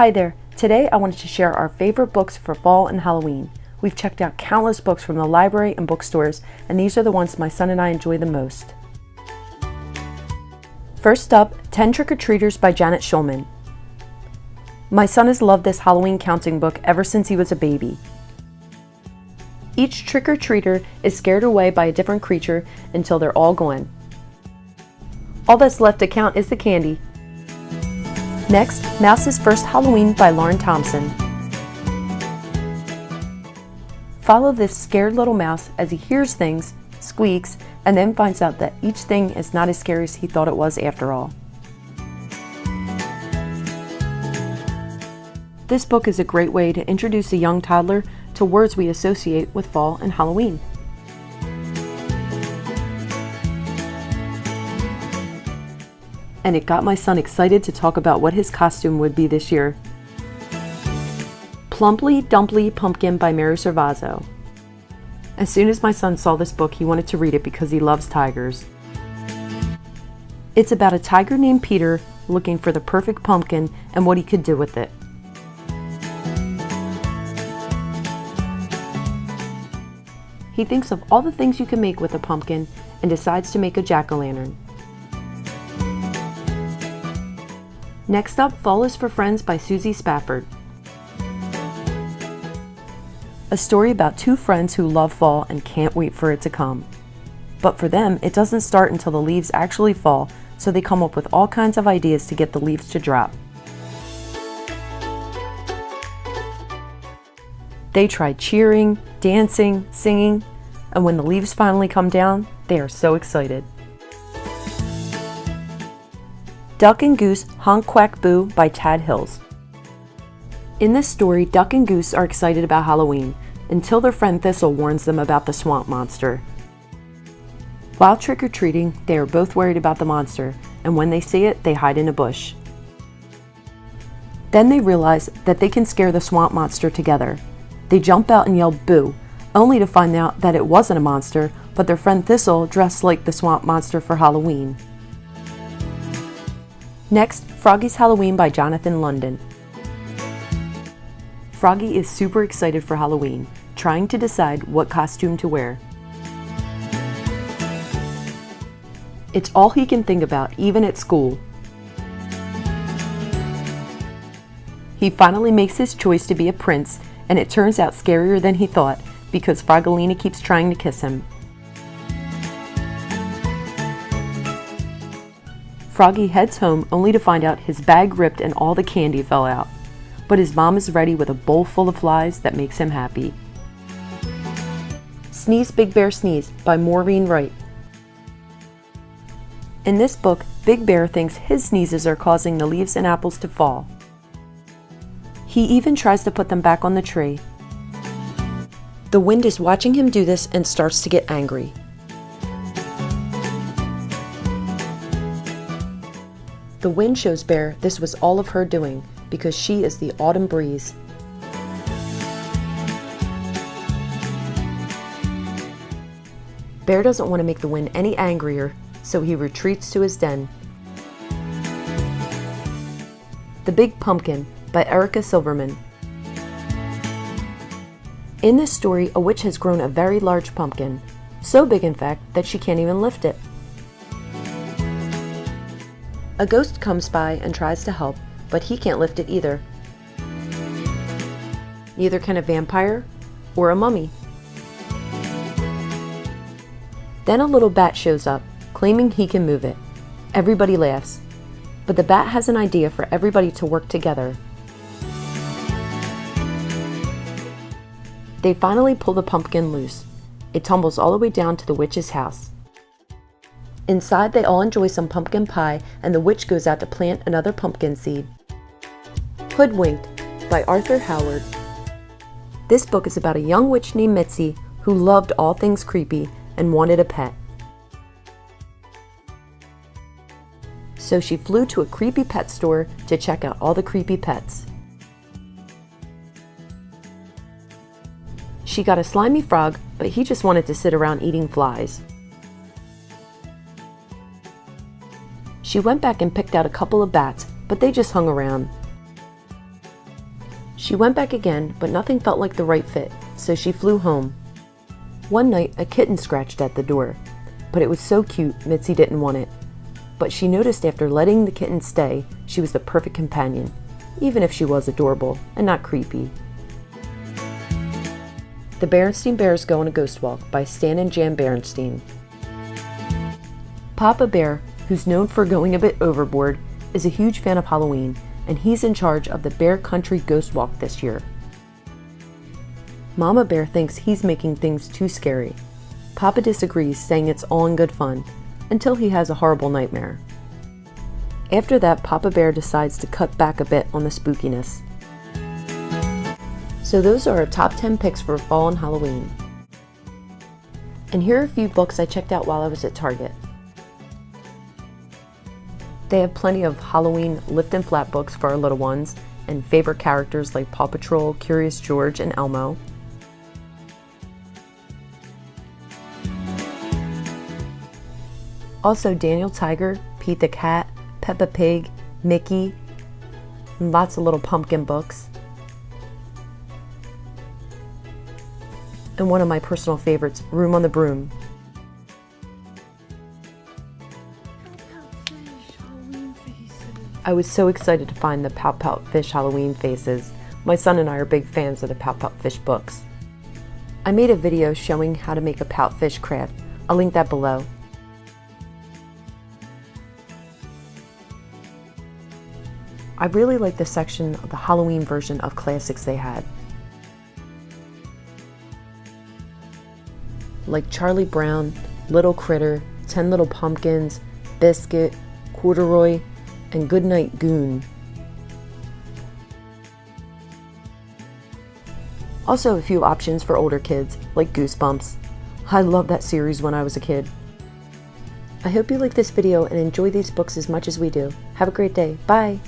Hi there. Today I wanted to share our favorite books for fall and Halloween. We've checked out countless books from the library and bookstores, and these are the ones my son and I enjoy the most. First up, 10 Trick-or-Treaters by Janet Schulman. My son has loved this Halloween counting book ever since he was a baby. Each trick-or-treater is scared away by a different creature until they're all gone. All that's left to count is the candy. Next, Mouse's First Halloween by Lauren Thompson. Follow this scared little mouse as he hears things, squeaks, and then finds out that each thing is not as scary as he thought it was after all. This book is a great way to introduce a young toddler to words we associate with fall and Halloween. And it got my son excited to talk about what his costume would be this year. Plumply Dumply Pumpkin by Mary Servazo. As soon as my son saw this book, he wanted to read it because he loves tigers. It's about a tiger named Peter looking for the perfect pumpkin and what he could do with it. He thinks of all the things you can make with a pumpkin and decides to make a jack-o'-lantern. Next up, Fall is for Friends by Susie Spafford. A story about two friends who love fall and can't wait for it to come. But for them, it doesn't start until the leaves actually fall, so they come up with all kinds of ideas to get the leaves to drop. They try cheering, dancing, singing, and when the leaves finally come down, they are so excited. Duck and Goose Honk Quack Boo by Tad Hills. In this story, Duck and Goose are excited about Halloween until their friend Thistle warns them about the swamp monster. While trick-or-treating, they are both worried about the monster, and when they see it, they hide in a bush. Then they realize that they can scare the swamp monster together. They jump out and yell boo, only to find out that it wasn't a monster, but their friend Thistle dressed like the swamp monster for Halloween. Next, Froggy's Halloween by Jonathan London. Froggy is super excited for Halloween, trying to decide what costume to wear. It's all he can think about, even at school. He finally makes his choice to be a prince, and it turns out scarier than he thought because Frogolina keeps trying to kiss him. Froggy heads home only to find out his bag ripped and all the candy fell out. But his mom is ready with a bowl full of flies that makes him happy. Sneeze Big Bear Sneeze by Maureen Wright. In this book, Big Bear thinks his sneezes are causing the leaves and apples to fall. He even tries to put them back on the tree. The wind is watching him do this and starts to get angry. The wind shows Bear this was all of her doing because she is the autumn breeze. Bear doesn't want to make the wind any angrier, so he retreats to his den. The Big Pumpkin by Erica Silverman. In this story, a witch has grown a very large pumpkin, so big in fact that she can't even lift it. A ghost comes by and tries to help, but he can't lift it either. Neither can a vampire or a mummy. Then a little bat shows up, claiming he can move it. Everybody laughs, but the bat has an idea for everybody to work together. They finally pull the pumpkin loose. It tumbles all the way down to the witch's house. Inside, they all enjoy some pumpkin pie, and the witch goes out to plant another pumpkin seed. Hoodwinked by Arthur Howard. This book is about a young witch named Mitzi who loved all things creepy and wanted a pet. So she flew to a creepy pet store to check out all the creepy pets. She got a slimy frog, but he just wanted to sit around eating flies. She went back and picked out a couple of bats, but they just hung around. She went back again, but nothing felt like the right fit, so she flew home. One night, a kitten scratched at the door, but it was so cute, Mitzi didn't want it. But she noticed after letting the kitten stay, she was the perfect companion, even if she was adorable and not creepy. The Berenstein Bears Go on a Ghost Walk by Stan and Jan Berenstein. Papa Bear, who's known for going a bit overboard, is a huge fan of Halloween, and he's in charge of the Bear Country Ghost Walk this year. Mama Bear thinks he's making things too scary. Papa disagrees, saying it's all in good fun, until he has a horrible nightmare. After that, Papa Bear decides to cut back a bit on the spookiness. So those are our top 10 picks for fall and Halloween. And here are a few books I checked out while I was at Target. They have plenty of Halloween lift and flap books for our little ones, and favorite characters like Paw Patrol, Curious George, and Elmo. Also Daniel Tiger, Pete the Cat, Peppa Pig, Mickey, and lots of little pumpkin books. And one of my personal favorites, Room on the Broom. I was so excited to find the PoutPout fish Halloween faces. My son and I are big fans of the PoutPout fish books. I made a video showing how to make a pout fish craft. I'll link that below. I really like the section of the Halloween version of classics they had, like Charlie Brown, Little Critter, 10 Little Pumpkins, Biscuit, Corduroy, and Goodnight Goon. Also a few options for older kids, like Goosebumps. I loved that series when I was a kid. I hope you like this video and enjoy these books as much as we do. Have a great day. Bye!